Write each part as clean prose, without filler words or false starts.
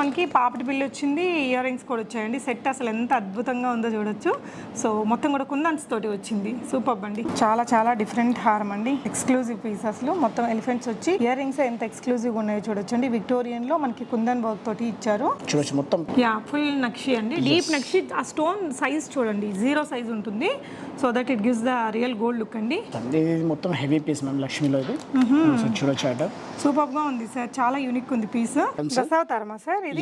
మనకి పాపిడి బిల్లు వచ్చింది, ear rings కూడా వచ్చాయండి. సెట్ అసలు ఎంత అద్భుతంగా ఉందో చూడొచ్చు. సో మొత్తం కూడా కుందన్స్ తోటి వచ్చింది. సూపర్ అండి, చాలా చాలా డిఫరెంట్ హారం అండి, ఎక్స్క్లూజివ్ పీస్. అసలు మొత్తం ఎలిఫెంట్స్ వచ్చి ఇయర్ రింగ్స్ ఎంత ఎక్స్క్లూజివ్ ఉన్నాయో చూడొచ్చండి. విక్టోరియన్ లో మనకి కుందన్ వర్క్ తోటి ఇచ్చారు. చూడొచ్చు మొత్తం ఫుల్ నక్షి అండి, డీప్ నక్షి. ఆ స్టోన్ సైజ్ చూడండి, 0 సైజ్ ఉంటుంది. So that it gives the real gold look అండి. ఇది మొత్తం హెవీ పీస్ మ్యామ్, లక్ష్మీలో ఇది. చూడొచ్చు అట సూపర్ గా ఉంది సార్, చాలా యూనిక్ ఉంది పీస్. దశావతారమా సార్ ఇది?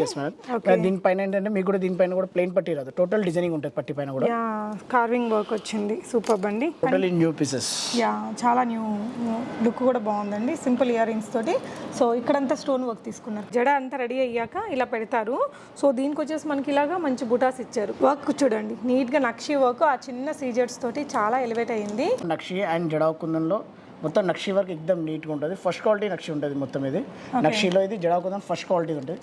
దీనిపైన ఏంటంటే మీకు కూడా దీనిపైన కూడా ప్లెయిన్ పట్టి రాదు, టోటల్ డిజైనింగ్ ఉంటుంది పట్టి పైన కూడా. కార్వింగ్ వర్క్ వచ్చింది. సూపర్ అండి, టోటల్ న్యూ పీసెస్. చాలా న్యూ లుక్ కూడా బాగుందండి, సింపుల్ ఇయర్ రింగ్స్ తోటి. సో ఇక్కడంతా స్టోన్ వర్క్ తీసుకున్నారు. జడ అంతా రెడీ అయ్యాక ఇలా పెడతారు. సో దీనికి వచ్చేసి మనకి ఇలాగా మంచి బుటాస్ ఇచ్చారు. వర్క్ చూడండి నీట్ గా నక్షి వర్క్, ఆ చిన్న సీజెట్స్ తోటి చాలా ఎలివేట్ అయ్యింది. నక్షి అండ్ జడావ్ కుందన్లో మొత్తం నక్షి వర్క్ ఎక్దమ్ నీట్గా ఉంటుంది. ఫస్ట్ క్వాలిటీ నక్షి ఉంటుంది మొత్తం. ఇది నక్షిలో ఇది జడావ్ కుందన్ ఫస్ట్ క్వాలిటీ ఉంటుంది.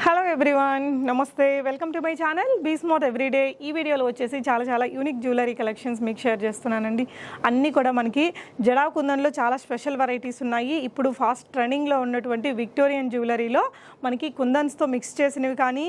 హలో ఎవ్రీవన్, నమస్తే, welcome to my channel be smart everyday. ఈ వీడియోలో వచ్చేసి చాలా చాలా యూనిక్ జ్యువెలరీ కలెక్షన్స్ మీకు షేర్ చేస్తున్నానండి. అన్నీ కూడా మనకి జడావ్ కుందన్లో చాలా స్పెషల్ వెరైటీస్ ఉన్నాయి. ఇప్పుడు ఫాస్ట్ ట్రెండింగ్లో ఉన్నటువంటి విక్టోరియన్ జ్యువెలరీలో మనకి కుందన్స్తో మిక్స్ చేసినవి కానీ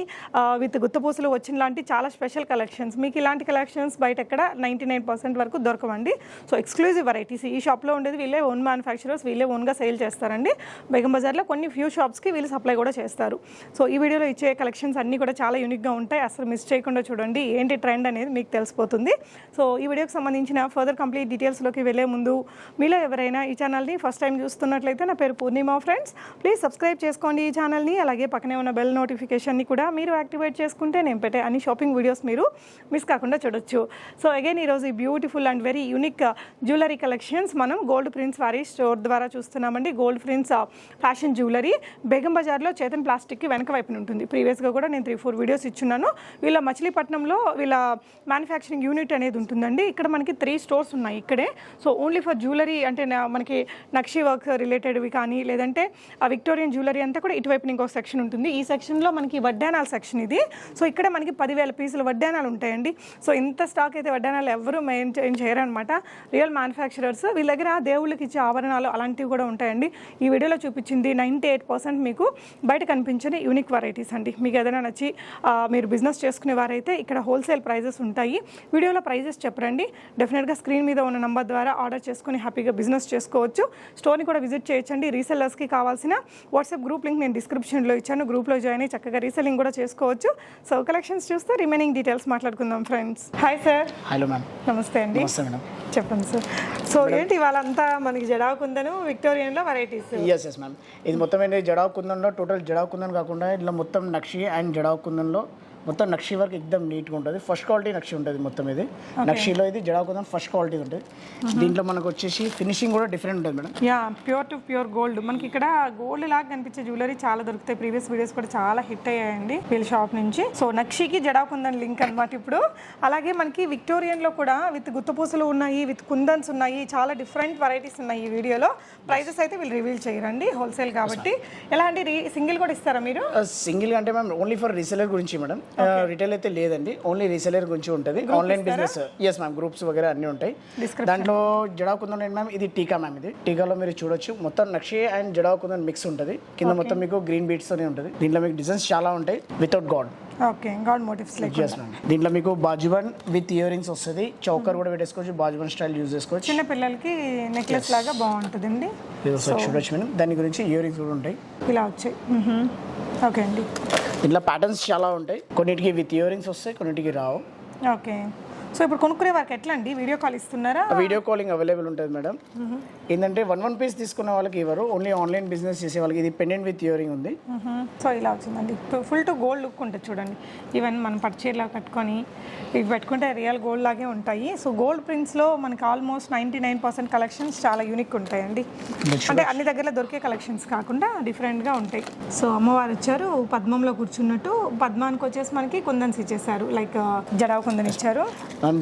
విత్ గుత్తపూసలు వచ్చిన లాంటి చాలా స్పెషల్ కలెక్షన్స్. మీకు ఇలాంటి కలెక్షన్స్ బయట ఎక్కడ 99% వరకు దొరకవండి. సో ఎక్స్క్లూజివ్ వెరైటీస్ ఈ షాప్లో ఉండేది వీళ్ళే ఓన్ మ్యానుఫ్యాక్చరర్స్, వీళ్ళే ఓన్గా సేల్ చేస్తారండి. బేగం బజార్లో కొన్ని ఫ్యూ షాప్స్కి వీళ్ళు సప్లై కూడా చేస్తారు. సో ఈ వీడియోలో ఇచ్చే కలెక్షన్స్ అన్నీ కూడా చాలా యూనిక్గా ఉంటాయి. అసలు మిస్ చేయకుండా చూడండి, ఏంటి ట్రెండ్ అనేది మీకు తెలిసిపోతుంది. సో ఈ వీడియోకి సంబంధించిన ఫర్దర్ కంప్లీట్ డీటెయిల్స్లోకి వెళ్ళే ముందు మీలో ఎవరైనా ఈ ఛానల్ని ఫస్ట్ టైం చూస్తున్నట్లయితే, నా పేరు పూర్ణిమ ఫ్రెండ్స్, ప్లీజ్ సబ్స్క్రైబ్ చేసుకోండి ఈ ఛానల్ని. అలాగే పక్కనే ఉన్న బెల్ నోటిఫికేషన్ని కూడా మీరు యాక్టివేట్ చేసుకుంటే నేను పెట్టే అన్ని షాపింగ్ వీడియోస్ మీరు మిస్ కాకుండా చూడొచ్చు. సో అగైన్ ఈరోజు ఈ beautiful and very unique jewellery collections మనం గోల్డ్ ప్రిన్స్ వారి స్టోర్ ద్వారా చూస్తున్నామండి. Gold prince fashion jewellery Begum బజార్లో చేతన్ ప్లాస్టిక్కి వెనక వైపున ఉంటుంది. ప్రీవియస్గా కూడా నేను 3-4 వీడియోస్ ఇచ్చున్నాను. వీళ్ళ మచిలీపట్నంలో వీళ్ళ మ్యానుఫ్యాక్చరింగ్ యూనిట్ అనేది ఉంటుందండి. ఇక్కడ మనకి 3 స్టోర్స్ ఉన్నాయి ఇక్కడే. సో ఓన్లీ ఫర్ జ్యువెలరీ అంటే మనకి నక్షి వర్క్ రిలేటెడ్వి కానీ లేదంటే ఆ విక్టోరియన్ జ్యువెలరీ అంతా కూడా ఇటువైపు ఇంకొక సెక్షన్ ఉంటుంది. ఈ సెక్షన్లో మనకి వడ్డానాల సెక్షన్ ఇది. సో ఇక్కడ మనకి 10,000 పీసులు వడ్డానాలు ఉంటాయండి. సో ఇంత స్టాక్ అయితే వడ్డానాలు ఎవరు మెయింటైన్ చేయరనమాట, రియల్ మ్యానుఫ్యాక్చరర్స్. వీళ్ళ దగ్గర దేవుళ్ళకి ఇచ్చే ఆభరణాలు అలాంటివి కూడా ఉంటాయండి. ఈ వీడియోలో చూపించింది 98% మీకు బయట కనిపించని యూనిక్ వెరైటీస్ అండి. మీకు ఏదైనా నచ్చి మీరు బిజినెస్ చేసుకునే వారైతే ఇక్కడ హోల్సేల్ ప్రైజెస్ ఉంటాయి. వీడియోలో ప్రైజెస్ చెప్పరండి, డెఫినెట్గా స్క్రీన్ మీద ఉన్న నెంబర్ ద్వారా ఆర్డర్ చేసుకుని హ్యాపీగా బిజినెస్ చేసుకోవచ్చు. స్టోర్ని కూడా విజిట్ చేయొచ్చండి. రీసెల్లర్స్కి కావాల్సిన వాట్సాప్ గ్రూప్ లింక్ నేను డిస్క్రిప్షన్లో ఇచ్చాను. గ్రూప్లో జాయిన్ అయ్యి చక్కగా రీసెల్లింగ్ కూడా చేసుకోవచ్చు. సో కలెక్షన్స్ చూస్తే రిమైనింగ్ డీటెయిల్స్ మాట్లాడుకుందాం friends. Hi sir. Hello ma'am. నమస్తే అండి. చెప్పండి సార్. సో ఏంటి వాళ్ళంతా మనకి జడావ్ కుందన్ విక్టోరియన్లో వెరైటీస్? ఎస్ మ్యామ్, ఇది మొత్తం ఏంటి జడావ్ కుందన్లో టోటల్ జడావ్ కుందన్ కాకుండా ఇట్లా మొత్తం నక్షి అండ్ జడావ్ కుందన్లో మొత్తం నక్షి వర్క్ ఎక్దమ్ నీట్గా ఉంటుంది. ఫస్ట్ క్వాలిటీ నక్షి ఉంటుంది మొత్తం. ఇది నక్షిలో ఇది జడావ్ కుందన్ ఫస్ట్ క్వాలిటీ ఉంటుంది. దీంట్లో మనకు వచ్చేసి ఫినిషింగ్ కూడా డిఫరెంట్ ఉంటుంది madam. Pure to pure gold. మనకి ఇక్కడ గోల్డ్ లాగా కనిపించే జ్యువెలరీ చాలా దొరుకుతాయి. ప్రీవియస్ వీడియోస్ కూడా చాలా హిట్ అయ్యాయండి వీళ్ళ షాప్ నుంచి. సో నక్షికి జడావ్ కుందన్ లింక్ అనమాట ఇప్పుడు. అలాగే మనకి విక్టోరియన్లో కూడా విత్ గుత్తపూసలు ఉన్నాయి, విత్ కుందన్స్ ఉన్నాయి, చాలా డిఫరెంట్ వెరైటీస్ ఉన్నాయి. ఈ వీడియోలో ప్రైజెస్ అయితే వీళ్ళు రివీల్ చేయరండి, హోల్సేల్ కాబట్టి. ఎలాంటి సింగిల్ కూడా ఇస్తారా మీరు? సింగిల్ అంటే మ్యామ్ ఓన్లీ ఫర్ రీసెలర్ గురించి మేడం, రిటైల్ అయితే లేదండి, ఓన్లీ రీసెలర్ గురించి ఉంటుంది. Online business yes ma'am, groups వగేరా అన్నీ ఉంటాయి. దాంట్లో జడావ్ కుందన్ మ్యామ్ ఇది టీకా మ్యామ్. ఇది టీకాలో మీరు చూడొచ్చు మొత్తం నక్షి అండ్ జడావ్ కుందన్ మిక్స్ ఉంటుంది. కింద మొత్తం మీకు గ్రీన్ బీట్స్ తోనే ఉంటుంది. దీంట్లో మీకు డిజైన్స్ చాలా ఉంటాయి without god. Okay, god motives like. yes ma'am. దీంట్లో మీకు బాజుబన్ విత్ ఇయర్ రింగ్స్ వస్తుంది. చౌకర్ కూడా పెట్టేసుకోవచ్చు, బాజుబన్ స్టైల్ యూజ్ చేసుకోవచ్చు. చిన్న పిల్లలకి నెక్లెస్ లాగా బాగుంటుందండి. చూడొచ్చు మేడం. దాని గురించి ఇయర్ రింగ్స్ కూడా ఉంటాయి, ఇలా వచ్చాయి. ఓకే అండి. ఇట్లా ప్యాటర్న్స్ చాలా ఉంటాయి. కొన్నిటికి విత్ ఇయర్ రింగ్స్ వస్తాయి, కొన్నిటికి రావు. ఓకే. సో ఇప్పుడు కొనుక్కునే వారికి ఎట్లా అండి? వీడియో కాల్ ఇస్తున్నారా? వీడియో కాలింగ్ అవైలబుల్ ఉంటుంది మేడం. ఏంటంటే 1 పీస్ తీసుకున్న వాళ్ళకి ఇవ్వరు, ఓన్లీ ఆన్లైన్ బిజినెస్ చేసే వాళ్ళకి. ఇది పెండెంట్ విత్ ఇయర్ రింగ్ ఉంది. సో ఇలా వచ్చిందండి, ఫుల్ టు గోల్డ్ లుక్ ఉంటుంది చూడండి. ఈవెన్ మనం పట్టుచీరలా కట్టుకొని ఇవి పెట్టుకుంటే రియల్ గోల్డ్ లాగే ఉంటాయి. సో గోల్డ్ ప్రింట్స్లో మనకి ఆల్మోస్ట్ 99% కలెక్షన్స్ చాలా యూనిక్ ఉంటాయండి. అంటే అన్ని దగ్గరలో దొరికే కలెక్షన్స్ కాకుండా డిఫరెంట్గా ఉంటాయి. సో అమ్మవారు వచ్చారు పద్మంలో కూర్చున్నట్టు. పద్మానికి వచ్చేసి మనకి కుందన్స్ ఇచ్చేసారు, లైక్ జడావ్ కుందన్ ఇచ్చారు.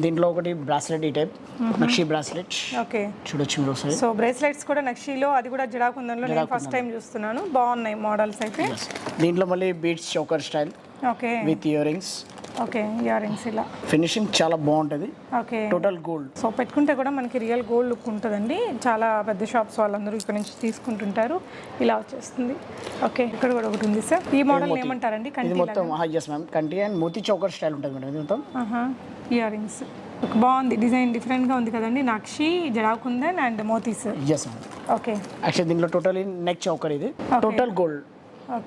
దీంట్లో ఒకటి బ్రాస్లెట్, ఈ టైప్ నక్షి బ్రాస్లెట్. ఓకే, చూడొచ్చు మీరు. సో బ్రేస్లెట్స్ కూడా నక్షిలో, అది కూడా జడావ్ కుందన్లో నేను ఫస్ట్ టైం చూస్తున్నాను. బాగున్నాయి మోడల్స్ అయితే. దీంట్లో మళ్ళీ beats choker style okay with ear rings. Okay earrings ఇలా ఫినిషింగ్ చాలా బాగుంటుంది, ఓకే. Total gold. సో పెట్టుకుంటే కూడా మనకి రియల్ గోల్డ్ లుక్ ఉంటుందండి. చాలా పెద్ద షాప్స్ వాళ్ళందరూ ఇక్కడ నుంచి తీసుకుంటుంటారు. ఇలా వచ్చేస్తుంది. ఓకే, ఇక్కడ కూడా ఒకటి ఉంది సార్. ఈ మోడల్ ఏమంటారండి? ఇది మొత్తం ఎస్ మ్యామ్, కంటి అండ్ మోతీ చౌకర్ స్టైల్ ఉంటుంది మేడం. ఇది మొత్తం ఇయర్ రింగ్స్ బాగుంది, డిజైన్ డిఫరెంట్గా ఉంది కదండి. నక్షి, జడాకుందన్ అండ్ మోతీస్. Yes ma'am. ఓకే, యాక్చువల్లీ దీంట్లో టోటల్ నెక్ చౌకర్, ఇది total gold,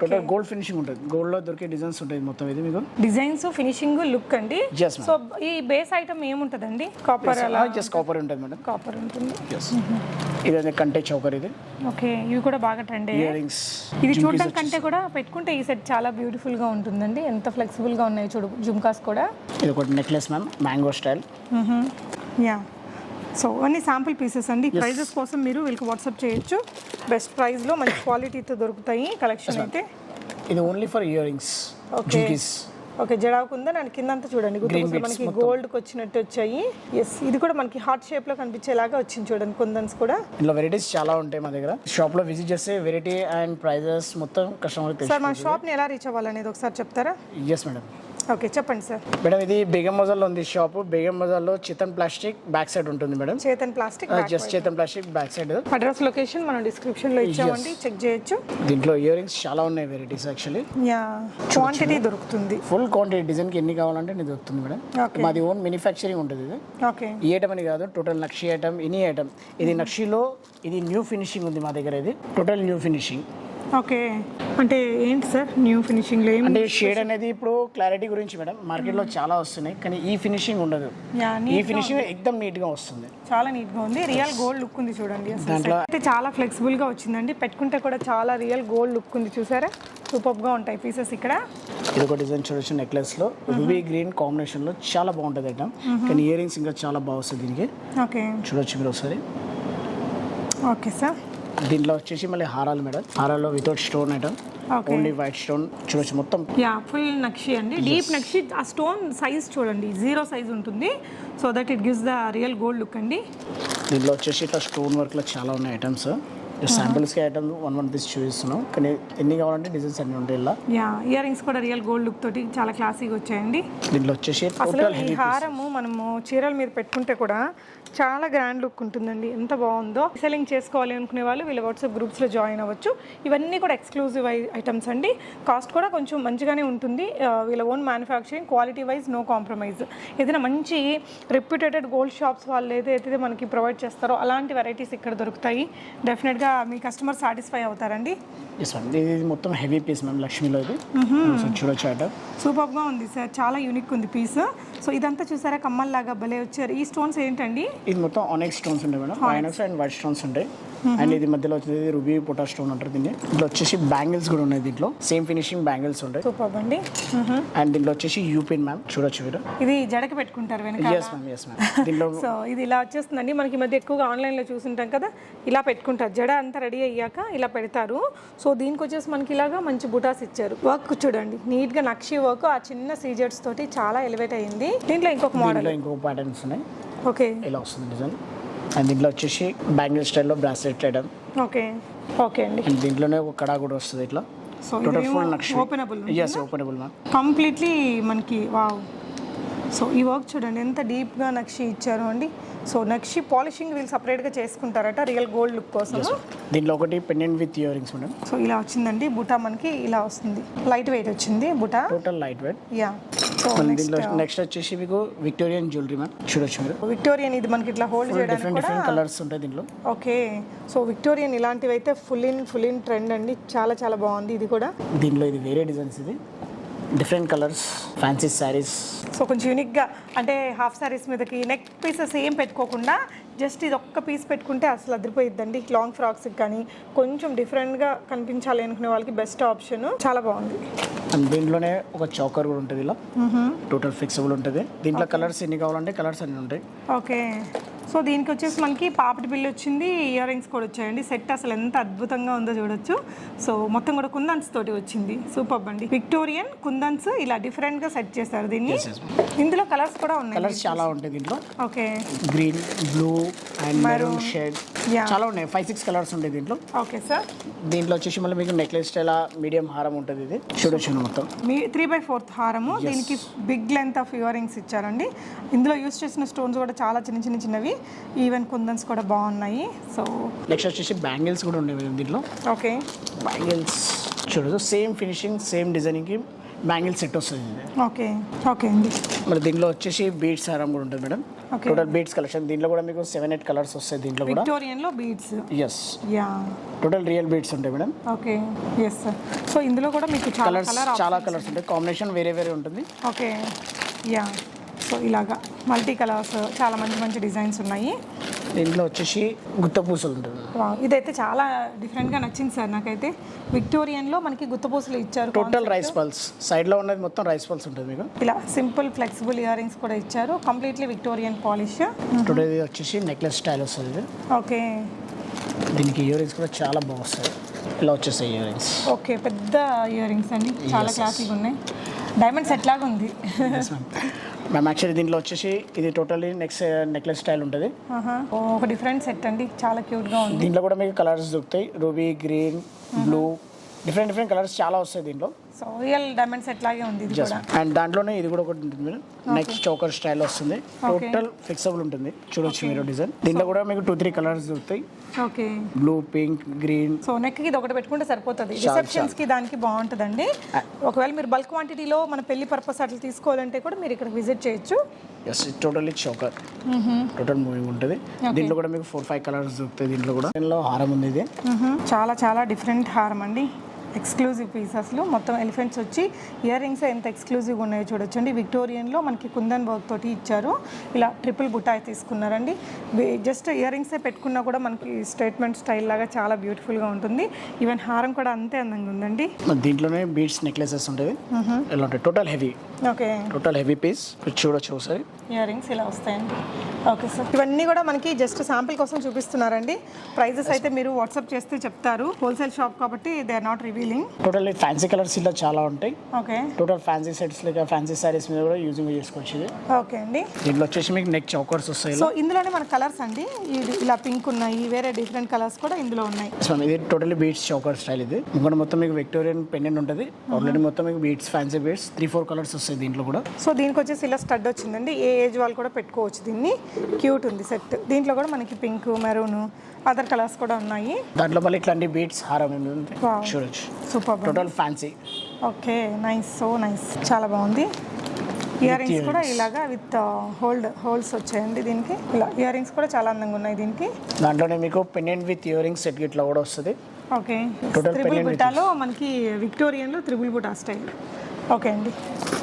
total gold finishing ఉంటుంది. గోల్డ్ లో దొరికే డిజైన్స్ ఉంటాయి మొత్తం. ఇది మీకు డిజైన్స్, ఫినిషింగ్, లుక్ అండి. Yes, ma'am. సో ఈ బేస్ ఐటమ్ ఏముంటుందండి? కాపర్ అలా జస్ట్ కాపర్ ఉంటుంది మేడం. కాపర్ ఉంటుంది. ఇది కంటే చౌకర్. ఇది ఓకే, ఇవి కూడా బాగా ట్రెండ్ అయ్యాయి. ఇయర్ రింగ్స్ ఇది చూడడం కంటే కూడా పెట్టుకుంటే ఈ సెట్ చాలా బ్యూటిఫుల్ గా ఉంటుందండి. ఎంత ఫ్లెక్సిబుల్ గా ఉన్నాయి చూడు, జుమ్కాస్ కూడా. ఇది ఒకటి necklace ma'am, mango style. Yeah, so అన్ని శాంపుల్ పీసెస్ అండి. ప్రైజెస్ కోసం మీరు వీళ్ళకి వాట్సాప్ చేయొచ్చు. బెస్ట్ ప్రైస్లో మంచి క్వాలిటీతో దొరుకుతాయి కలెక్షన్ అయితే. ఇది only for ear rings, okay. జుమ్కీస్. ఓకే, జడాకుందా అండ్ కిందంతా చూడండి గుర్తు మనకి గోల్డ్కి వచ్చినట్టు వచ్చాయి. ఎస్, ఇది కూడా మనకి హార్ట్ షేప్లో కనిపించేలాగా వచ్చింది చూడండి, కుందన్స్ కూడా. ఇందులో వెరైటీస్ చాలా ఉంటాయి మా దగ్గర. షాప్లో విజిట్ చేస్తే వెరైటీ అండ్ ప్రైజెస్ మొత్తం కస్టమర్. సార్, మా షాప్ని ఎలా రీచ్ అవ్వాలనేది ఒకసారి చెప్తారా? Yes madam. ఓకే, చెప్పండి సార్. మేడం, ఇది బేగం బజార్లో ఉంది షాప్. బేగం బజార్లో చేతన్ ప్లాస్టిక్ బ్యాక్ సైడ్ ఉంటుంది madam. Chetan plastic, just Chetan plastic back side. Address location మనం డిస్క్రిప్షన్ లో ఇచ్చామండి, చెక్ చేయొచ్చు. దీంట్లో ఇయర్ రింగ్స్ చాలా ఉన్నాయి వెరైటీస్. యాక్చువల్లీ యా, క్వాంటిటీ దొరుకుతుంది. ఫుల్ క్వాంటిటీ, డిజైన్ కి ఎన్ని కావాలంటే ఎన్ని దొరుకుతుంది మేడం. Okay. మాది ఓన్ మ్యానుఫ్యాక్చరింగ్ ఉంటుంది. ఇది ఓకే, ఈ ఐటమ్ అని కాదు, టోటల్ నక్షి ఐటమ్, ఎనీ ఐటమ్. ఇది నక్షిలో ఇది న్యూ ఫినిషింగ్ ఉంది మా దగ్గర. ఇది టోటల్ న్యూ ఫినిషింగ్. ఓకే, అంటే ఏంటి సార్ న్యూ ఫినిషింగ్ లో ఏం? అంటే షేడ్ అనేది ఇప్పుడు క్లారిటీ గురించి మేడం, మార్కెట్ లో చాలా వస్తున్నాయి కానీ ఈ ఫినిషింగ్ ఉండదు. యా, ఈ ఫినిషింగ్ ఎక్దమ్ నీట్ గా వస్తుంది. చాలా నీట్ గా ఉంది, రియల్ గోల్డ్ లుక్ ఉంది చూడండి. అసలు దాంట్లో అయితే చాలా ఫ్లెక్సిబుల్ గా వచ్చిందండి. పెట్టుకుంటే కూడా చాలా రియల్ గోల్డ్ లుక్ ఉంది, చూసారా? సూపర్ గా ఉంటాయి పీసెస్ ఇక్కడ. ఇది ఒక డిజైన్ చూడొచ్చు, నెక్లెస్ లో రూబీ గ్రీన్ కాంబినేషన్ లో చాలా బాగుంటుంది ఐటమ్. కానీ ఇయర్ రింగ్స్ ఇంకా చాలా బాగా వస్తుంది దీనికి. ఓకే, చూడొచ్చు మీరు ఒకసారి. Okay sir. దీంట్లో వచ్చేసి మళ్ళీ హారాలు మేడం. హారాల్లో without stone item, only white stone. చూడొచ్చు మొత్తం. యా, ఫుల్ నక్షి అండి, డీప్ నక్షి. ఆ స్టోన్ సైజ్ చూడండి, 0 సైజ్ ఉంటుంది. So that it gives the real gold look అండి. దీంట్లో వచ్చేసి ఇట్లా స్టోన్ వర్క్ లో చాలా ఉన్నాయి ఐటమ్స్. శాంపిల్స్కి ఐటమ్ వన్ పీస్ చూపిస్తున్నాం, కానీ ఎన్ని కావాలంటే డిజైన్స్ అన్ని ఉంటాయి ఇలా. యా, ఇయర్ రింగ్స్ కూడా రియల్ గోల్డ్ లుక్ తోటి చాలా క్లాసీగా వచ్చాయండి. దీంట్లో వచ్చేసి అసలు ఈ హారము మనము చీరల మీద పెట్టుకుంటే కూడా చాలా గ్రాండ్ లుక్ ఉంటుందండి. ఎంత బాగుందో. సెల్లింగ్ చేసుకోవాలి అనుకునే వాళ్ళు వీళ్ళ వాట్సాప్ గ్రూప్స్లో జాయిన్ అవ్వచ్చు. ఇవన్నీ కూడా ఎక్స్క్లూజివ్ ఐటమ్స్ అండి. కాస్ట్ కూడా కొంచెం మంచిగానే ఉంటుంది. వీళ్ళ own manufacturing, quality wise no compromise. ఏదైనా మంచి రెప్యూటెడ్ గోల్డ్ షాప్స్ వాళ్ళు ఏదైతే మనకి ప్రొవైడ్ చేస్తారో అలాంటి వెరైటీస్ ఇక్కడ దొరుకుతాయి. డెఫినెట్గా మీ కస్టమర్ సాటిస్ఫై అవుతారండి. ఇది మొత్తం హెవీ పీస్ మ్యామ్, లక్ష్మీలో. ఇది చూడొచ్చు ఐటమ్. సూపర్గా ఉంది సార్, చాలా యూనిక్ ఉంది పీస్. సో ఇదంతా చూసారా, కమ్మల్లాగా భలే వచ్చారు. ఈ స్టోన్స్ ఏంటండి? ఇది మొత్తం ఆనెక్స్ స్టోన్స్ ఉంటాయి మేడం. ఆనెక్స్ అండ్ వైట్ స్టోన్స్ ఉంటాయి. అండ్ ఇది మధ్యలో వచ్చేది రూబీ పొటా స్టోన్ అంటారు దీన్ని. దీంట్లో వచ్చేసి బ్యాంగిల్స్ కూడా ఉన్నాయి. దీంట్లో సేమ్ ఫినిషింగ్ బ్యాంగిల్స్ ఉంటాయి. సూపర్ అండి. అండ్ దీంట్లో వచ్చేసి యూపిన్ మ్యామ్, చూడొచ్చు మీరు. ఇది జడకి పెట్టుకుంటారు వెనక. Yes ma'am, yes ma'am. దీంట్లో సో ఇది ఇలా వచ్చేస్తుందండి. మనకి ఈ మధ్య ఎక్కువగా ఆన్లైన్లో చూస్తుంటాం కదా, ఇలా పెట్టుకుంటారు. జడ అంతా రెడీ అయ్యాక ఇలా పెడతారు. సో దీనికి వచ్చేసి మనకి ఇలాగా మంచి బుటాస్ ఇచ్చారు. వర్క్ చూడండి, నీట్గా నక్షి వర్క్, ఆ చిన్న సీజర్స్ తోటి చాలా ఎలివేట్ అయ్యింది. దీంట్లో ఇంకొక మోడల్, ఇంకొక ప్యాటర్న్స్ ఉన్నాయి. ఓకే, ఇలా వస్తుంది డిజైన్. అండ్ దీంట్లో వచ్చేసి బ్యాంగిల్ స్టైల్లో బ్రాస్లెట్ ఐటమ్. ఓకే, ఓకే అండి. అండ్ దీంట్లోనే ఒక కడా కూడా వస్తుంది ఇట్లా. సో టోటల్ ఫుల్ నక్షి. Openable, yes openable ma'am. Completely మనకి వావ్. సో ఈ వర్క్ చూడండి ఎంత డీప్గా నక్షి ఇచ్చారు అండి. సో నక్షి పాలిషింగ్ వీళ్ళు సపరేట్గా చేసుకుంటారట రియల్ గోల్డ్ లుక్ కోసం. దీంట్లో ఒకటి pendant with earrings madam. So ఇలా వచ్చిందండి బుటా, మనకి ఇలా వస్తుంది. లైట్ వెయిట్ వచ్చింది బుటా, total light weight. Ya. So దీంట్లో నెక్స్ట్ వచ్చేసి మీకు విక్టోరియన్ జ్యువెలరీ మ్యామ్, చూడొచ్చు మీరు. విక్టోరియన్, ఇది మనకి ఇట్లా హోల్డ్ చేయడానికి డిఫరెంట్ కూడా డిఫరెంట్ కలర్స్ ఉంటాయి దీంట్లో. ఓకే, సో విక్టోరియన్ ఇలాంటివి అయితే ఫుల్ ఇన్ ట్రెండ్ అండి. చాలా చాలా బాగుంది ఇది కూడా. దీంట్లో ఇది వేరే డిజైన్స్, ఇది different colours, fancy saris. So కొంచెం యూనిక్గా, అంటే హాఫ్ శారీస్ మీదకి నెక్ పీసెస్ ఏం పెట్టుకోకుండా జస్ట్ ఇది ఒక్క పీస్ పెట్టుకుంటే అసలు అదిరిపోయిద్దండి. లాంగ్ ఫ్రాక్స్కి కానీ కొంచెం డిఫరెంట్గా కనిపించాలి అనుకునే వాళ్ళకి బెస్ట్ ఆప్షన్. చాలా బాగుంది. అండ్ దీంట్లోనే ఒక చౌకర్ కూడా ఉంటుంది ఇలా, టోటల్ ఫ్లెక్సిబుల్ ఉంటుంది. దీంట్లో కలర్స్ ఎన్ని కావాలంటే కలర్స్ అన్ని ఉంటాయి. ఓకే, సో దీనికి వచ్చేసి మనకి పాపటి బిల్లు వచ్చింది, ఇయర్ రింగ్స్ కూడా వచ్చాయండి. సెట్ అసలు ఎంత అద్భుతంగా ఉందో చూడొచ్చు. సో మొత్తం కూడా కుందన్స్ తోటి వచ్చింది. సూపర్ అండి. విక్టోరియన్ కుందన్స్ ఇలా డిఫరెంట్ గా సెట్ చేశారు దీన్ని. ఇందులో కలర్స్ కూడా ఉన్నాయి. కలర్స్ చాలా ఉంటాయి దీంట్లో. Okay, green, blue and maroon shade చాలా ఉన్నాయి. 5-6 కలర్స్ ఉంటాయి దీంట్లో. Okay sir. దీంట్లో వచ్చేసి మళ్ళీ మీకు నెక్లెస్ స్టైల్ మీడియం హారం ఉంటుంది. ఇది చూడొచ్చు మొత్తం 3/4 హారము. దీనికి big length of earrings ఇచ్చారండి. ఇందులో యూస్ చేసిన స్టోన్స్ కూడా చాలా చిన్నవి. ఈవెన్ కుందన్స్ కూడా బాగున్నాయి. సో నెక్స్ట్ వచ్చేసి బ్యాంగిల్స్ కూడా ఉండేవి దీంట్లో. ఓకే, బ్యాంగిల్స్ చూడదు, సేమ్ ఫినిషింగ్ సేమ్ డిజైనింగ్కి బ్యాంగిల్ సెట్ వస్తుంది. ఓకే ఓకే అండి. మరి దీంట్లో వచ్చేసి బీడ్స్ హారం కూడా ఉంటుంది మేడం. Total beads collection. దీంట్లో కూడా మీకు 7-8 కలర్స్ వస్తాయి దీంట్లో కూడా. విక్టోరియన్ లో beads. Yes, yeah, total real beads ఉంటాయి madam. Okay, yes sir. So ఇందులో కూడా మీకు చాలా కలర్స్ ఉంటాయి. కాంబినేషన్ వేరే ఉంటుంది. Okay, yeah. సో ఇలాగా మల్టీ కలర్స్ చాలా మంచి డిజైన్స్ ఉన్నాయి. దీంట్లో వచ్చేసి గుత్త పూసలు ఉంటుంది. ఇదైతే చాలా డిఫరెంట్గా నచ్చింది సార్ నాకైతే. విక్టోరియన్లో మనకి గుత్త పూసలు ఇచ్చారు. టోటల్ రైస్ పల్స్, సైడ్లో ఉన్నది మొత్తం రైస్ పల్స్ ఉంటుంది మీకు. ఇలా సింపుల్ ఫ్లెక్సిబుల్ ఇయర్ రింగ్స్ కూడా ఇచ్చారు. Completely Victorian polish. టుడే వచ్చేసి నెక్లెస్ స్టైల్ వస్తుంది. ఓకే, దీనికి ఇయర్ రింగ్స్ కూడా చాలా బాగుస్తాయి. ఇలా వచ్చేస్తాయి ఇయర్ రింగ్స్. ఓకే, పెద్ద ఇయర్ రింగ్స్ అండి, చాలా క్లాసీగా ఉన్నాయి. డైమండ్ సెట్ లాగా ఉంది. మ్యామ్ యాక్చువల్లీ దీంట్లో వచ్చేసి ఇది టోటల్లీ నెక్లెస్ స్టైల్ ఉంటుంది. ఒక డిఫరెంట్ సెట్ అండి, చాలా క్యూట్గా ఉంది. దీంట్లో కూడా మీకు కలర్స్ దొరుకుతాయి. Ruby, green, blue, different colours చాలా వస్తాయి దీంట్లో. సో రియల్ డైమండ్ సెట్ లాగే ఉంది ఇది కూడా. అండ్ దాంట్లోనే ఇది కూడా ఒకటి ఉంటుంది మేడం. నెక్స్ట్ చౌకర్ స్టైల్ వస్తుంది. టోటల్ ఫ్లెక్సిబుల్ ఉంటుంది. చూడొచ్చు మీరు డిజైన్. దీంట్లో కూడా మీకు 2-3 కలర్స్ దొరుకుతాయి. Okay, blue, pink, green. So neck కి ఇది ఒకటి పెట్టుకుంటే సరిపోతుంది. రిసెప్షన్స్ కి దానికి బాగుంటుందండి. ఒకవేళ మీరు బల్క్ క్వాంటిటీలో మన పెళ్లి పర్పస్ అట్లా తీసుకోవాలంటే కూడా మీరు ఇక్కడ విజిట్ చేయొచ్చు. Yes, totally choker, total moving ఉంటుంది. దీంట్లో కూడా మీకు 4-5 కలర్స్ దొరుకుతాయి. దీంట్లో కూడా దీనిలో హారం ఉంది. ఇది చాలా డిఫరెంట్ హారం అండి. ఎక్స్క్లూజివ్ పీసెస్లో మొత్తం ఎలిఫెంట్స్ వచ్చి ఇయర్ రింగ్స్ ఎంత ఎక్స్క్లూజివ్గా ఉన్నాయో చూడొచ్చండి. విక్టోరియన్లో మనకి కుందన్ వర్క్ తోటి ఇచ్చారు. ఇలా ట్రిపుల్ బుటాయి తీసుకున్నారండి. జస్ట్ ఇయర్ రింగ్సే పెట్టుకున్నా కూడా మనకి స్టేట్మెంట్ స్టైల్ లాగా చాలా బ్యూటిఫుల్గా ఉంటుంది. ఈవెన్ హారం కూడా అంతే అందంగా ఉందండి. దీంట్లోనే బీడ్స్ నెక్లెసెస్ ఉంటుంది. ఇలా ఉంటాయి. Total heavy. Okay, total heavy piece చూడొచ్చు ఒకసారి. ఇయర్ రింగ్స్ ఇలా వస్తాయండి. ఓకే సార్, ఇవన్నీ కూడా మనకి జస్ట్ శాంపిల్ కోసం చూపిస్తున్నారండి. ప్రైజెస్ అయితే మీరు వాట్సాప్ చేస్తే చెప్తారు. హోల్సేల్ షాప్ కాబట్టి they are not revealing. Total fancy colours ఇలా చాలా ఉంటాయి. ఓకే, టోటల్ ఫ్యాన్సీ సెట్స్ లేక ఫ్యాన్సీ సారీస్ మీద కూడా యూజింగ్ చేసుకోవచ్చు. ఇది ఓకే అండి. దీంట్లో వచ్చేసి మీకు నెక్ చౌకర్స్ వస్తాయి. సో ఇందులోనే మన కలర్స్ అండి. ఇది ఇలా పింక్ ఉన్నాయి, వేరే డిఫరెంట్ కలర్స్ కూడా ఇందులో ఉన్నాయి. ఇది టోటల్లీ బీడ్స్ చౌకర్ స్టైల్. ఇది ఇంకొక మొత్తం మీకు విక్టోరియన్ పెండెంట్ ఉంటుంది. ఆల్రెడీ మొత్తం మీకు బీడ్స్, ఫ్యాన్సీ బీడ్స్ 3-4 కలర్స్ వస్తాయి దీంట్లో కూడా. సో దీనికి వచ్చేసి ఇలా స్టడ్ వచ్చిందండి. ఏ ఏజ్ వాళ్ళు కూడా పెట్టుకోవచ్చు దీన్ని. క్యూట్ ఉంది సెట్. దీంట్లో కూడా మనకి పింక్, మెరూన్, అదర్ కలర్స్ కూడా ఉన్నాయి. దాంట్లో మళ్ళీ ఇట్లాంటి బీడ్స్ హారం చూడొచ్చు. Super, total fancy. Okay, nice, so nice, చాలా బాగుంది. ఇయర్ రింగ్స్ కూడా ఇలాగా విత్ హోల్స్ వచ్చాయండి దీనికి. ఇలా ఇయర్ రింగ్స్ కూడా చాలా అందంగా ఉన్నాయి దీనికి. దాంట్లోనే మీకు pendant with ear rings set ఇట్లా కూడా వస్తుంది. ఓకే, త్రిబుల్ బుటాలో మనకి విక్టోరియన్లో త్రిబుల్ బుటా స్టైల్. ఓకే అండి.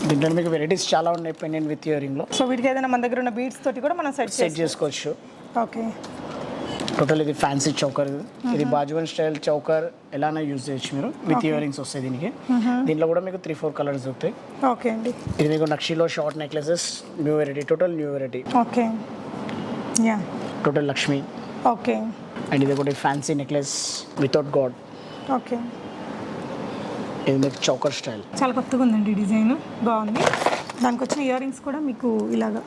దీంట్లో మీకు వెరైటీస్ చాలా ఉన్నాయి పెండెంట్ విత్ ఇయర్ రింగ్ లో. సో వీటికి ఏదైనా మన దగ్గర ఉన్న బీడ్స్ తోటి కూడా మనం సెట్ చేసుకోవచ్చు. ఓకే, టోటల్ ఇది ఫ్యాన్సీ చౌకర్. ఇది బాజువన్ స్టైల్ చౌకర్ ఎలానే యూజ్ చేయొచ్చు మీరు. విత్ ఇయర్ రింగ్స్ వస్తాయి దీనికి. దీంట్లో కూడా మీకు 3-4 కలర్స్ దొరుకుతాయి. ఓకే అండి. ఇది మీకు నక్షిలో short necklaces new variety. Total new variety. Okay, yeah, total Lakshmi. Okay. And ఇది ఒకటి fancy necklace without god. Okay, ఇది మీకు చౌకర్ స్టైల్. చాలా కొత్తగా ఉందండి డిజైన్, బాగుంది. దానికి వచ్చిన ఇయర్ రింగ్స్ కూడా మీకు ఇలాగా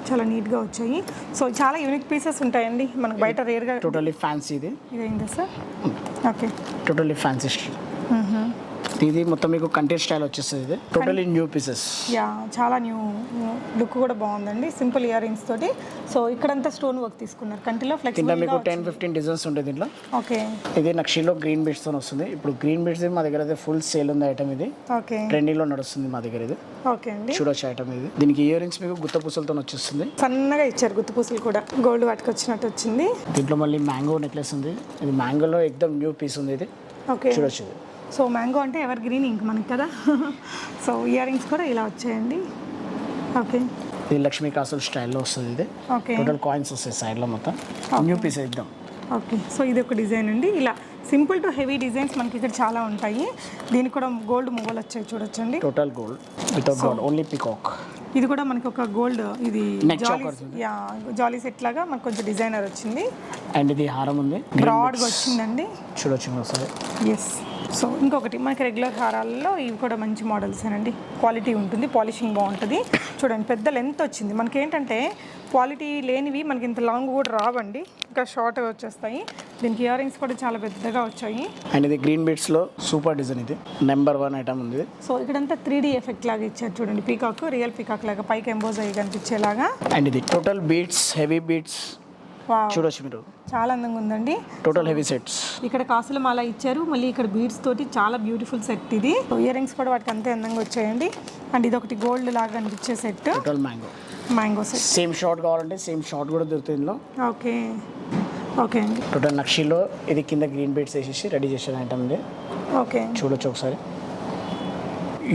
చాలా నీట్గా వచ్చాయి. సో చాలా యూనిక్ పీసెస్ ఉంటాయండి మనకు బయట రేర్గా. Totally fancy. ఇదేంటి sir? Okay, totally fancy style. ఇది మొత్తం మీకు కంటెంట్ స్టైల్ వచ్చేస్తుంది. ఇది టోటల్లీ న్యూ పీసెస్. యా, చాలా న్యూ లుక్ కూడా బాగుందండి. సింపుల్ ఇయర్ రింగ్స్ తోటి. సో ఇక్కడంతా స్టోన్ వర్క్ తీసుకున్నారు. కంటిలో ఫ్లెక్సిబుల్ మీకు 10-15 డిజైన్స్ ఉంటాయి దీంట్లో. ఓకే, ఇది నక్షిలో గ్రీన్ బీడ్స్ తో వస్తుంది. ఇప్పుడు గ్రీన్ బీడ్స్ మా దగ్గర అయితే ఫుల్ సేల్ ఉంది ఐటమ్. ఇది ఓకే, ట్రెండింగ్ లో నడుస్తుంది మా దగ్గర. ఇది ఓకే అండి. చూడొచ్చు ఐటమ్. ఇది దీనికి ఇయర్ రింగ్స్ మీకు గుత్త పూసలతో వచ్చేస్తుంది. సన్నగా ఇచ్చారు గుత్త పూసలు కూడా. గోల్డ్ వాటికి వచ్చినట్టు వచ్చింది. దీంట్లో మళ్ళీ మ్యాంగో నెక్లెస్ ఉంది. ఇది మ్యాంగోలో ఎక్దమ్ న్యూ పీస్ ఉంది. ఇది ఓకే, చూడొచ్చు. సో మ్యాంగో అంటే ఎవర్ గ్రీన్ ఇంక మనకి కదా. సో ఇయర్ రింగ్స్ కూడా ఇలా వచ్చాయండి. ఓకే, ఇది లక్ష్మీ కాసుల్ స్టైల్లో వస్తుంది. ఇది ఓకే, టోటల్ కాయిన్స్ వస్తాయి సైడ్లో మొత్తం. న్యూ పీస్ ఎక్దమ్. ఓకే, సో ఇది ఒక డిజైన్ అండి. ఇలా సింపుల్ టు హెవీ డిజైన్స్ మనకి ఇక్కడ చాలా ఉంటాయి. దీనికి కూడా గోల్డ్ మువ్వలు వచ్చాయి చూడొచ్చండి. Total gold without gold, only peacock. ఇది కూడా మనకి ఒక గోల్డ్ ఇది Neck choker జాలీ సెట్ లాగా మనకు కొంచెం డిజైనర్ వచ్చింది. అండ్ ఇది హారం ఉంది, బ్రాడ్గా వచ్చిందండి. చూడొచ్చు ఒకసారి. ఎస్. సో ఇంకొకటి మనకి రెగ్యులర్ హారాల్లో ఇవి కూడా మంచి మోడల్స్ అండి. క్వాలిటీ ఉంటుంది, పాలిషింగ్ బాగుంటుంది. చూడండి పెద్ద లెంత్ వచ్చింది. మనకి ఏంటంటే క్వాలిటీ లేనివి మనకి ఇంత లాంగ్ కూడా రావండి, ఇంకా షార్ట్గా వచ్చేస్తాయి. దీనికి ఇయర్ రింగ్స్ కూడా చాలా పెద్దగా వచ్చాయి. అండ్ ఇది గ్రీన్ బీడ్స్లో సూపర్ డిజైన్, ఇది నెంబర్ 1 ఐటమ్ ఉంది. సో ఇక్కడంతా 3D ఎఫెక్ట్ లాగా ఇచ్చారు చూడండి, పీకాక్, రియల్ పీకాక్ లాగా పైకి ఎంబోజ్ అయ్యి కనిపించేలాగా. అండ్ ఇది టోటల్ బీడ్స్, హెవీ బీడ్స్ చూడొచ్చు మీరు, చాలా అందంగా ఉందండి. Total heavy sets. ఇక్కడ కాసుల మాల ఇచ్చారు, మళ్ళీ ఇక్కడ బీడ్స్ తోటి చాలా బ్యూటిఫుల్ సెట్ ఇది. ఇయర్ రింగ్స్ కూడా వాటికి అంతే అందంగా వచ్చాయండి. అండ్ ఇది ఒకటి గోల్డ్ లాగా అనిపించే set, total mango set. Same short కావాలంటే సేమ్ షార్ట్ కూడా దొరుకుతుంది ఇందులో. ఓకే ఓకే అండి. టోటల్ నక్షిలో ఇది కింద గ్రీన్ బీడ్స్ వేసేసి రెడీ చేసిన ఐటమ్ ఇది. ఓకే చూడొచ్చు ఒకసారి.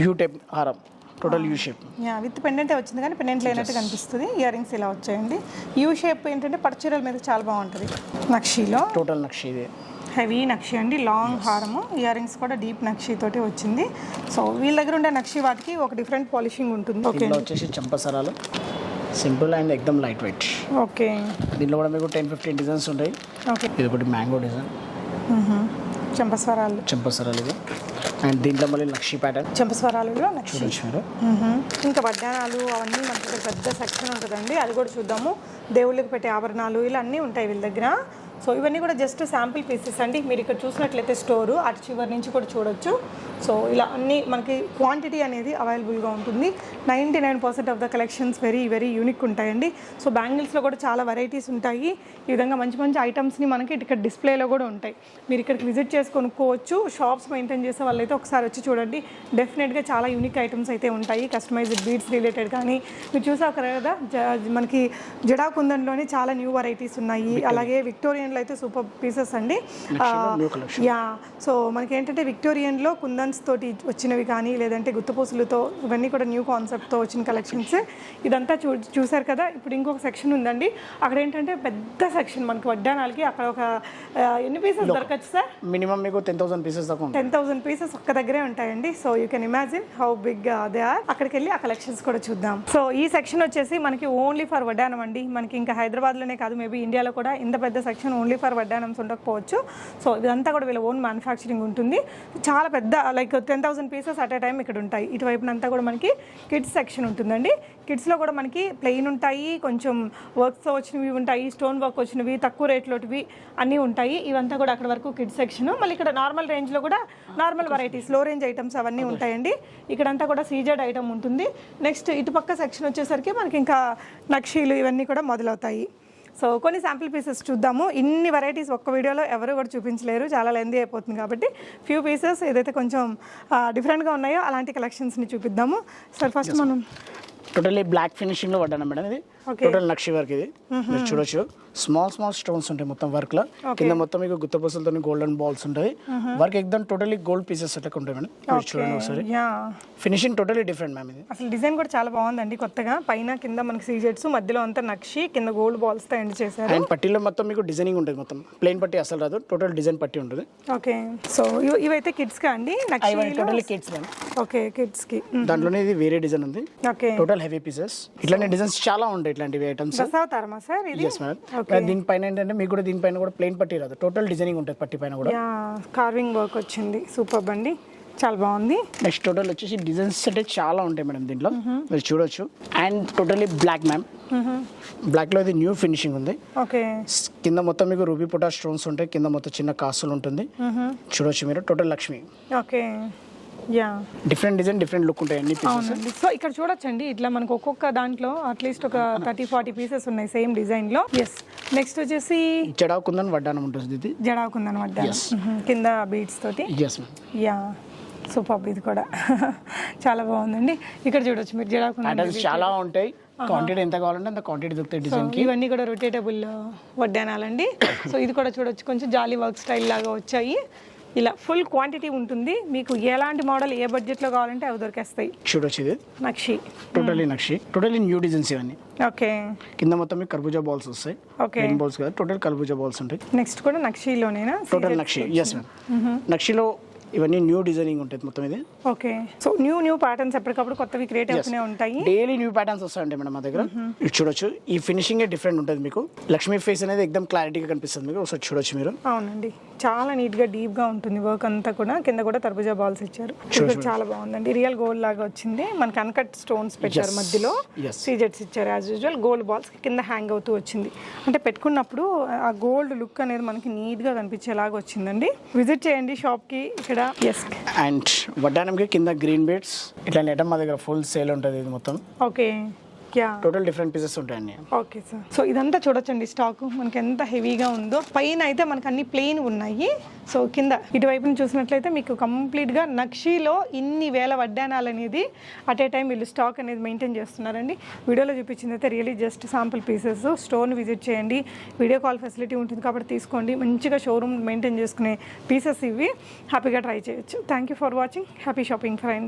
యూ టైప్ హారం, టోటల్ యూ షేప్. విత్ పెండెంటే వచ్చింది కానీ పెండెంట్ లేనట్టు కనిపిస్తుంది. ఇయర్ రింగ్స్ ఇలా వచ్చాయండి. యూ షేప్ ఏంటంటే పట్టుచీరల మీద చాలా బాగుంటుంది. నక్షిలో టోటల్ నక్షి ఇది హెవీ నక్షి అండి, లాంగ్ హారము. ఇయర్ రింగ్స్ కూడా డీప్ నక్షి తోటి వచ్చింది. సో వీళ్ళ దగ్గర ఉండే నక్షి వాటికి ఒక డిఫరెంట్ పాలిషింగ్ ఉంటుంది. ఓకే వచ్చేసి చంపసరాలు, సింపుల్ అండ్ ఎక్దమ్ లైట్ వెయిట్. ఓకే దీనిలో కూడా మీకు 10-15 డిజైన్స్ ఉంటాయి. ఓకే ఇది ఒకటి మ్యాంగో డిజైన్, చంపస్వరాలు ఇది. అండ్ దీంట్లో మళ్ళీ నక్షి ప్యాటర్న్, చంపస్వరాలలో నక్షి. చూడొచ్చు. ఇంకా వడ్డానాలు అవన్నీ మనకి పెద్ద సెక్షన్ ఉంటుందండి, అది కూడా చూద్దాము. దేవుళ్ళకి పెట్టే ఆభరణాలు ఇలా అన్నీ ఉంటాయి వీళ్ళ దగ్గర. సో ఇవన్నీ కూడా జస్ట్ శాంపిల్ పీసెస్ అండి. మీరు ఇక్కడ చూసినట్లయితే స్టోరు అటు చివరి నుంచి కూడా చూడొచ్చు. సో ఇలా అన్నీ మనకి క్వాంటిటీ అనేది అవైలబుల్గా ఉంటుంది. 99% of the collections very very unique ఉంటాయండి. సో బ్యాంగిల్స్లో కూడా చాలా వెరైటీస్ ఉంటాయి. ఈ విధంగా మంచి మంచి ఐటమ్స్ని మనకి ఇక్కడ డిస్ప్లేలో కూడా ఉంటాయి. మీరు ఇక్కడికి విజిట్ చేసి కొనుక్కోవచ్చు. షాప్స్ మెయింటైన్ చేసే వాళ్ళైతే ఒకసారి వచ్చి చూడండి, డెఫినెట్గా చాలా యూనిక్ ఐటమ్స్ అయితే ఉంటాయి. కస్టమైజ్డ్ బీడ్స్ రిలేటెడ్ కానీ మీరు చూసాక కదా, మనకి జడా కుందన్లోనే చాలా న్యూ వెరైటీస్ ఉన్నాయి. అలాగే విక్టోరియన్లో అయితే సూపర్ పీసెస్ అండి. సో మనకి ఏంటంటే విక్టోరియన్లో కుందన్స్ తోటి వచ్చినవి కానీ లేదంటే గుత్తపూసలతో ఇవన్నీ కూడా న్యూ కాన్సెప్ట్తో వచ్చిన కలెక్షన్స్. ఇదంతా చూసారు కదా. ఇప్పుడు ఇంకొక సెక్షన్ ఉందండి, అక్కడ ఏంటంటే పెద్ద సెక్షన్ మనకి వడ్డానాలకి. అక్కడ ఒక ఎన్ని పీసెస్ దొరకచ్చు సార్? మినిమం మీకు 10,000 పీసెస్ దాకా 10,000 పీసెస్ ఒక్క దగ్గరే ఉంటాయండి. So you can imagine how big they are. అక్కడికి వెళ్ళి ఆ కలెక్షన్స్ కూడా చూద్దాం. సో ఈ సెక్షన్ వచ్చేసి మనకి ఓన్లీ ఫర్ వడ్డానం అండి. మనకి ఇంకా హైదరాబాద్లోనే కాదు, మేబీ ఇండియాలో కూడా ఇంత పెద్ద సెక్షన్ ఓన్లీ ఫర్ వడ్డానమ్స్ ఉండకపోవచ్చు. సో ఇదంతా కూడా వీళ్ళ ఓన్ మ్యానుఫ్యాక్చరింగ్ ఉంటుంది. చాలా పెద్ద like 10,000 pieces at a time ఇక్కడ ఉంటాయి. ఇటువైపునంతా కూడా మనకి కిడ్స్ సెక్షన్ ఉంటుందండి. కిడ్స్లో కూడా మనకి ప్లెయిన్ ఉంటాయి, కొంచెం వర్క్స్తో వచ్చినవి ఉంటాయి, స్టోన్ వర్క్ వచ్చినవి, తక్కువ రేట్లోటివి అన్నీ ఉంటాయి. ఇవంతా కూడా అక్కడ వరకు కిడ్స్ సెక్షన్. మళ్ళీ ఇక్కడ నార్మల్ రేంజ్లో కూడా నార్మల్ వెరైటీస్, లో రేంజ్ ఐటమ్స్ అవన్నీ ఉంటాయండి. ఇక్కడంతా కూడా సీజెడ్ ఐటమ్ ఉంటుంది. నెక్స్ట్ ఇటుపక్క సెక్షన్ వచ్చేసరికి మనకి ఇంకా నక్షీలు ఇవన్నీ కూడా మొదలవుతాయి. సో కొన్ని శాంపిల్ పీసెస్ చూద్దాము. ఇన్ని వెరైటీస్ ఒక్క వీడియోలో ఎవరు కూడా చూపించలేరు, చాలా లెందీ అయిపోతుంది. కాబట్టి ఫ్యూ పీసెస్ ఏదైతే కొంచెం డిఫరెంట్గా ఉన్నాయో అలాంటి కలెక్షన్స్ని చూపిద్దాము. సార్ ఫస్ట్ మనం టోటల్లీ బ్లాక్ ఫినిషింగ్ లో పడ్డాను మేడం. ఇది టోటల్ నక్షి వర్క్. ఇది మీరు చూడొచ్చు, స్మాల్ స్టోన్స్ ఉంటాయి మొత్తం వర్క్ లో. కింద మొత్తం మీకు గుత్తపూసలతో గోల్డెన్ బాల్స్ ఉంటాయి. వర్క్ ఎక్దమ్ టోటల్లీ గోల్డ్ పీసెస్ అట్లా ఉంటాయి మేడం. చూడండి ఒకసారి, ఫినిషింగ్ టోటల్లీ డిఫరెంట్ మ్యామ్. ఇది అసలు డిజైన్ కూడా చాలా బాగుందండి కొత్తగా. పైన కింద మనకి సీజెట్స్, మధ్యలో అంతా నక్షి, కింద గోల్డ్ బాల్స్ తో ఎండ్ చేశారు. అండ్ పట్టీలో మొత్తం మీకు డిజైనింగ్ ఉంటుంది, మొత్తం ప్లెయిన్ పట్టీ అసలు రాదు, టోటల్ డిజైన్ పట్టీ ఉంటుంది. ఓకే. సో ఇవైతే కిడ్స్ కా అండి? Totally kids madam. Okay, kids కి. దాంట్లోనే ఇది వేరే డిజైన్ ఉంది. Okay, total heavy pieces. ఇట్లాంటి డిజైన్స్ చాలా ఉంటాయి ఇట్లాంటివి ఐటమ్స్. దశావతారమా సార్ ఇది? yes madam. దీనిపైన ఏంటంటే మీకు కూడా దీనిపైన కూడా ప్లెయిన్ పట్టీ రాదు, టోటల్ డిజైనింగ్ ఉంటుంది పట్టీ పైన కూడా. కార్వింగ్ వర్క్ వచ్చింది, సూపర్ అండి, చాలా బాగుంది. నెక్స్ట్ టోటల్ వచ్చేసి డిజైన్స్ అంటే చాలా ఉంటాయి మేడం దీంట్లో, మీరు చూడొచ్చు. And totally black ma'am. Black లో ఇది న్యూ ఫినిషింగ్ ఉంది. ఓకే. కింద మొత్తం మీకు రూబీ పొటా స్టోన్స్ ఉంటాయి, కింద మొత్తం చిన్న కాసులు ఉంటుంది. చూడొచ్చు మీరు, total Lakshmi. Okay. Different design, different look ఉంటాయి అన్ని పీసెస్. సో ఇక్కడ చూడొచ్చండి, ఇట్లా మనకు ఒక్కొక్క దాంట్లో అట్లీస్ట్ ఒక 30-40 పీసెస్ ఉన్నాయి సేమ్ డిజైన్ లో. ఎస్. నెక్స్ట్ వచ్చేసి జడా కుందన్ వడ్డానం ఉంటుంది. ఇది జడా కుందన్ వడ్డానం, కింద బీడ్స్ తోటి. Yes ma'am. Ya, super. ఇది కూడా చాలా బాగుందండి. ఇక్కడ చూడొచ్చు మీరు, జడా కుందన్ చాలా ఉంటాయి. క్వాంటిటీ ఎంత కావాలంటే అంత క్వాంటిటీ దొరుకుతాయి డిజైన్ కి. ఇవన్నీ కూడా రొటేటబుల్ వడ్డానాలండి. సో ఇది కూడా చూడొచ్చు, కొంచెం జాలీ వర్క్ స్టైల్ లాగా వచ్చాయి. ఇలా ఫుల్ క్వాంటిటీ ఉంటుంది. మీకు ఎలాంటి మోడల్ ఏ బడ్జెట్ లో కావాలంటే అవి దొరికేస్తాయి. చూడొచ్చు, ఇది నక్షి, టోటల్లీ నక్షి, టోటల్లీ న్యూ డిజైన్స్ ఇవన్నీ. ఓకే. కింద మొత్తం మీకు కర్బూజా బాల్స్ వస్తాయి. ఓకే, బాల్స్ కదా, టోటల్ కర్బూజా బాల్స్ ఉంటాయి. నెక్స్ట్ కూడా నక్షిలోనేనా? టోటల్ నక్షి. Yes ma'am. నక్షిలో ఇవన్నీ న్యూ డిజైనింగ్ ఉంటుంది మొత్తం ఇది. ఓకే, సో న్యూ ప్యాటర్న్స్ ఎప్పటికప్పుడు కొత్తవి క్రియేట్ అవుతూనే ఉంటాయి. డైలీ న్యూ ప్యాటర్న్స్ వస్తాయండి మేడం మా దగ్గర. ఇది చూడొచ్చు, ఈ ఫినిషింగ్ డిఫరెంట్ ఉంటుంది మీకు. లక్ష్మీ ఫేస్ అనేది ఎక్దమ్ క్లారిటీగా కనిపిస్తుంది మీకు, ఒకసారి చూడొచ్చు మీరు. అవునండి, చాలా నీట్ గా డీప్ గా ఉంటుంది వర్క్ అంతా కూడా. కింద కూడా తర్బుజా బాల్స్ ఇచ్చారు, చాలా బాగుందండి. రియల్ గోల్డ్ లాగా వచ్చింది. మనకి అన్కట్ స్టోన్స్ పెట్టారు, మధ్యలో సీజెట్స్ ఇచ్చారు యాజ్ యూజువల్. గోల్డ్ బాల్స్ కింద హ్యాంగ్ అవుతూ వచ్చింది. అంటే పెట్టుకున్నప్పుడు ఆ గోల్డ్ లుక్ అనేది మనకి నీట్ గా కనిపించేలాగా వచ్చిందండి. విజిట్ చేయండి షాప్ కి ఇక్కడ. ఎస్, అండ్ వడ్డానంకి కింద గ్రీన్ బీడ్స్ ఇట్లా నెటం మా దగ్గర ఫుల్ సేల్ ఉంటుంది ఇది మొత్తం. ఓకే, టోటల్ డిఫరెంట్ పీసెస్ ఉంటాయండి. ఓకే సార్, సో ఇదంతా చూడొచ్చండి స్టాక్ మనకి ఎంత హెవీగా ఉందో. పైన అయితే మనకి అన్ని ప్లెయిన్ ఉన్నాయి. సో కింద ఇటువైపున చూసినట్లయితే మీకు కంప్లీట్గా నక్షీలో ఇన్ని వేల వడ్డానాలు అనేది అట్ ఏ టైం వీళ్ళు స్టాక్ అనేది మెయింటైన్ చేస్తున్నారండి. వీడియోలో చూపించింది అయితే రియలీ జస్ట్ శాంపుల్ పీసెస్. స్టోర్ని విజిట్ చేయండి, వీడియో కాల్ ఫెసిలిటీ ఉంటుంది కాబట్టి తీసుకోండి. మంచిగా షోరూమ్ మెయింటైన్ చేసుకునే పీసెస్ ఇవి, హ్యాపీగా ట్రై చేయొచ్చు. Thank you for watching. Happy shopping friends.